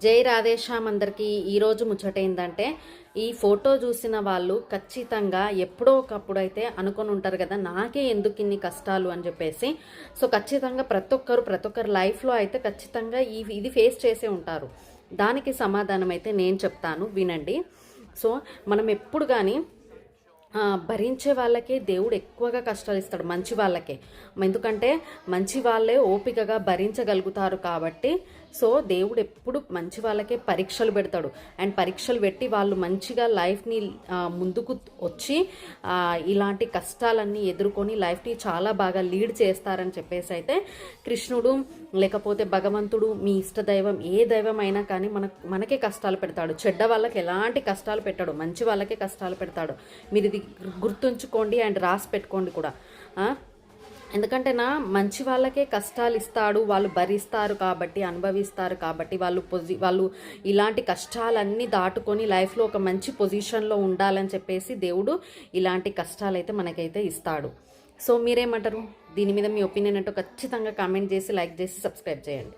జై రాధేశ్యామ్ అందరికీ ఈరోజు ముచ్చట ఏంటంటే ఈ ఫోటో చూసిన వాళ్ళు ఖచ్చితంగా ఎప్పుడో ఒకప్పుడు అయితే అనుకొని ఉంటారు కదా, నాకే ఎందుకు ఇన్ని కష్టాలు అని చెప్పేసి. సో ఖచ్చితంగా ప్రతి ఒక్కరు లైఫ్లో అయితే ఖచ్చితంగా ఇది ఫేస్ చేసే ఉంటారు. దానికి సమాధానం అయితే నేను చెప్తాను, వినండి. సో మనం ఎప్పుడు కానీ భరించే వాళ్ళకే దేవుడు ఎక్కువగా కష్టాలు ఇస్తాడు, మంచి వాళ్ళకే. ఎందుకంటే మంచి వాళ్ళే ఓపికగా భరించగలుగుతారు కాబట్టి. సో దేవుడు ఎప్పుడు మంచి వాళ్ళకే పరీక్షలు పెడతాడు. అండ్ పరీక్షలు పెట్టి వాళ్ళు మంచిగా లైఫ్ని ముందుకు వచ్చి ఇలాంటి కష్టాలన్నీ ఎదుర్కొని లైఫ్ని చాలా బాగా లీడ్ చేస్తారని చెప్పేసి అయితే కృష్ణుడు లేకపోతే భగవంతుడు, మీ ఇష్ట దైవం ఏ దైవం అయినా కానీ మనకే కష్టాలు పెడతాడు. చెడ్డ వాళ్ళకి ఎలాంటి కష్టాలు పెట్టాడు, మంచి వాళ్ళకే కష్టాలు పెడతాడు. మీరు ఇది గుర్తుంచుకోండి అండ్ రాసి పెట్టుకోండి కూడా. ఎందుకంటే మంచి వాళ్ళకే కష్టాలు ఇస్తాడు, వాళ్ళు భరిస్తారు కాబట్టి, అనుభవిస్తారు కాబట్టి, వాళ్ళు ఇలాంటి కష్టాలన్నీ దాటుకొని లైఫ్లో ఒక మంచి పొజిషన్లో ఉండాలని చెప్పేసి దేవుడు ఇలాంటి కష్టాలు అయితే మనకైతే ఇస్తాడు. సో మీరేమంటారు? దీని మీద మీ ఒపీనియన్ ఏంటో ఖచ్చితంగా కామెంట్ చేసి, లైక్ చేసి, సబ్స్క్రైబ్ చేయండి.